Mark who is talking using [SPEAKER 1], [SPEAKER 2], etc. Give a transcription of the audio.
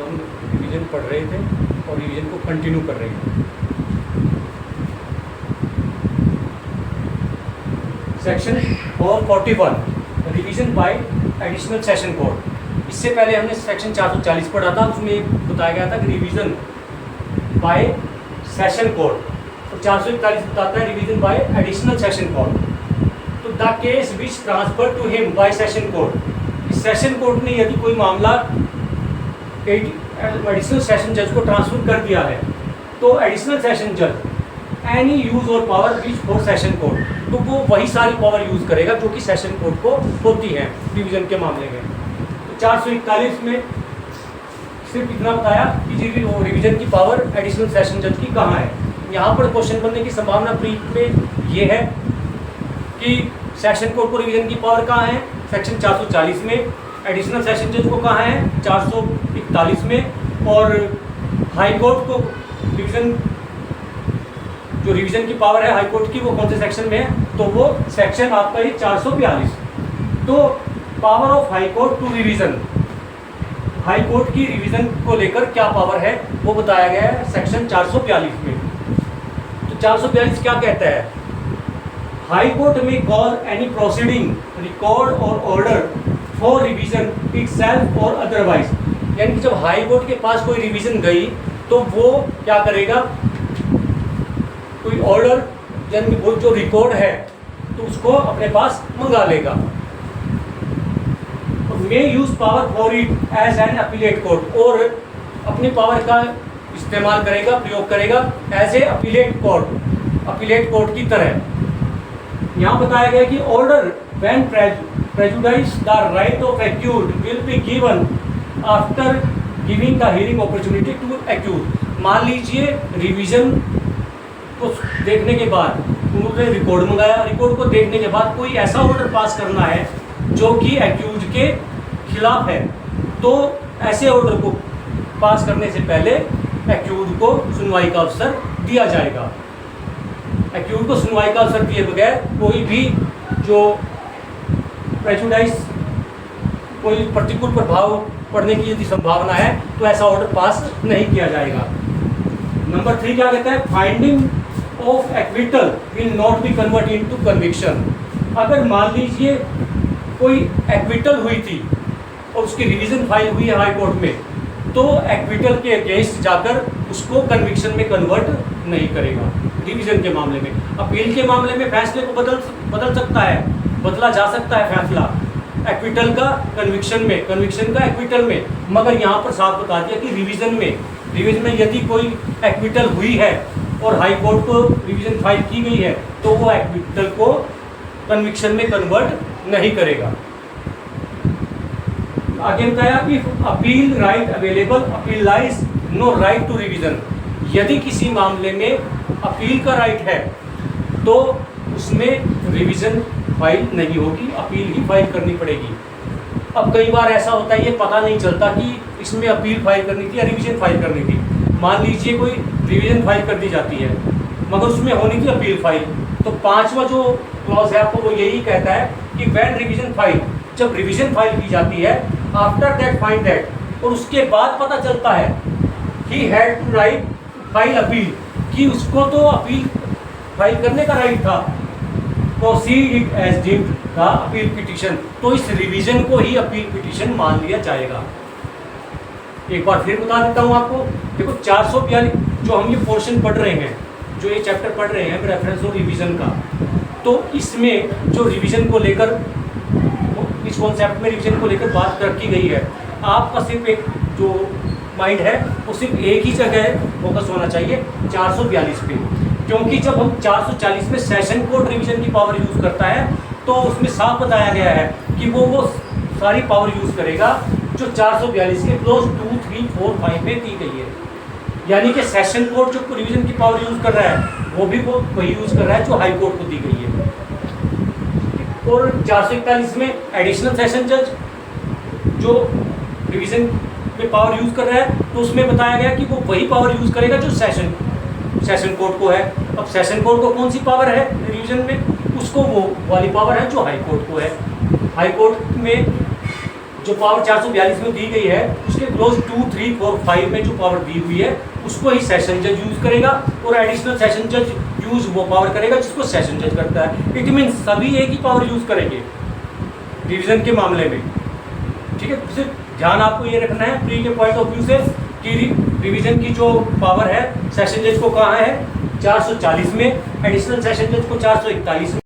[SPEAKER 1] हम रिवीजन पढ़ रहे थे और रिवीजन को कंटिन्यू कर रहे हैं। Section 441 revision by additional session code. इससे पहले हमने सेक्शन 440 पढ़ा था, उसमें बताया गया था कि रिवीजन बाय सेशन कोड, तो 441 बताता है revision by additional session code. तो the case which transfer to him by session code, इस सेशन कोड ने यदि कोई मामला एडिशनल सेशन जज को ट्रांसफर कर दिया है, तो एडिशनल सेशन जज एनी यूज और power which for session code, तो वो वही सारी पावर यूज करेगा जो कि सेशन कोड को होती है रिवीजन के मामले में। तो 441 में सिर्फ इतना बताया कि वो रिवीजन की पावर एडिशनल सेशन जज की कहाँ है। यहाँ पर क्वेश्चन बनने की संभावना प्री में ये है कि सेशन कोड को रिवीजन की पावर कहाँ है, सेक्शन 440 में, एडिशनल सेशन जज को कहाँ है 441 में, और हाई कोर्ट को रिवीजन, जो रिवीजन की पावर है हाई कोर्ट की, वो कौन से सेक्शन में है, तो वो सेक्शन आपका ही 442। तो power of high court to revision, high court की रिवीजन को लेकर क्या पावर है वो बताया गया है सेक्शन 442 में। तो 442 क्या कहता है, हाई कोर्ट में कॉल एनी प्रोसीडिंग रिकॉर्ड और ऑर्डर फॉर रिवीजन इटसेल्फ और अदरवाइज, यानी कि जब हाई कोर्ट के पास कोई रिवीजन गई तो वो क्या करेगा, कोई ऑर्डर यानी वो जो रिकॉर्ड है तो उसको अपने पास मंगा लेगा। May use power for it as an appellate court, और अपनी पावर का इस्तेमाल करेगा, प्रयोग करेगा एज ए अपीलेट कोर्ट की तरह। यहाँ बताया गया कि order when prejudice the right of accused will be given after giving the hearing opportunity to accused. मान लीजिए रिवीजन को देखने के बाद उन्होंने रिकॉर्ड मंगाया, रिकॉर्ड को देखने के बाद कोई ऐसा ऑर्डर पास करना है जो कि एक्यूज के खिलाफ है, तो ऐसे ऑर्डर को पास करने से पहले एक्यूज को सुनवाई का अवसर दिया जाएगा। एक्यूज को सुनवाई का अवसर दिए बगैर कोई भी जो प्रेजुडाइज, कोई प्रतिकूल प्रभाव पड़ने की यदि संभावना है तो ऐसा ऑर्डर पास नहीं किया जाएगा। नंबर 3 क्या कहता है, finding of acquittal will not be convert into conviction. अगर मान लीजिए कोई एक्विटल हुई थी और उसकी रिवीजन फाइल हुई है हाई कोर्ट में, तो एक्विटल के अगेंस्ट जाकर उसको कन्विक्शन में कन्वर्ट नहीं करेगा रिवीजन के मामले में। अपील के मामले में फैसले को बदल सकता है, बदला जा सकता है फैसला एक्विटल का कन्विक्शन में, कन्विक्शन का एक्विटल में, मगर यहाँ पर साफ बता दिया कि रिवीजन में यदि कोई एक्विटल हुई है और हाई कोर्ट को रिवीजन फाइल की गई है तो वो एक्विटल को कन्विक्शन में कन्वर्ट नहीं करेगा। आगे बताया कि appeal right available appeal lies no right to revision. यदि किसी मामले में अपील का राइट है तो उसमें रिवीजन फाइल नहीं होगी, अपील ही फाइल करनी पड़ेगी। अब कई बार ऐसा होता है ये पता नहीं चलता कि इसमें अपील फाइल करनी थी या रिवीजन फाइल करनी थी। मान लीजिए कोई रिवीजन फाइल कर दी जाती है मगर उसमें होनी थी अपील फाइल, तो 5वां जो क्लॉज है आपको वो यही कहता है कि व्हेन रिवीजन फाइल, जब रिवीजन फाइल की जाती है, आफ्टर दैट फाइंड दैट, और उसके बाद पता चलता है he had to right file appeal, कि उसको तो अपील फाइल करने का राइट था, proceed it as deemed the appeal petition, तो इस रिवीजन को ही अपील पिटीशन मान लिया जाएगा। एक बार फिर बता देता हूँ आपको, देखो 442 जो हम ये पोर्शन पढ़ रहे हैं, जो ये चैप्टर पढ़ रहे हैं रेफरेंस और रिवीजन का, तो इसमें जो रिवीजन को लेकर, इस कॉन्सेप्ट में रिवीजन को लेकर बात कर की गई है, आपका सिर्फ एक जो माइंड है वो सिर्फ एक ही जगह फोकस होना चाहिए 442 पे, क्योंकि जब हम 440 में सेशन कोड रिवीजन की पावर यूज़ करता है तो उसमें साफ बताया गया है कि वो सारी पावर यूज़ करेगा जो 442 के क्लोज 2, 3, 4, 5 में दी गई है। यानी कि सेशन कोर्ट जो रिवीजन की पावर यूज़ कर रहा है वो भी वो वही यूज़ कर रहा है जो हाई कोर्ट को दी गई है। और 441 में एडिशनल सेशन जज जो रिवीजन में पावर यूज़ कर रहा है तो उसमें बताया गया कि वो वही पावर यूज़ करेगा जो सेशन कोर्ट को है। अब सेशन कोर्ट को कौन सी पावर है रिवीजन में, उसको वो वाली पावर है जो हाई कोर्ट को है। हाई कोर्ट में जो पावर 442 में दी गई है उसके क्लोज 2, 3, 4, 5 में जो पावर दी हुई है उसको ही सेशन जज यूज करेगा, और एडिशनल सेशन जज यूज वो पावर करेगा जिसको सेशन जज करता है। इट मीन सभी एक ही पावर यूज करेंगे रिवीजन के मामले में। ठीक है, सिर्फ ध्यान आपको ये रखना है प्री के पॉइंट ऑफ व्यू से कि रिवीजन की जो पावर है सेशन जज को कहाँ है 440 में, एडिशनल सेशन जज को 441 में।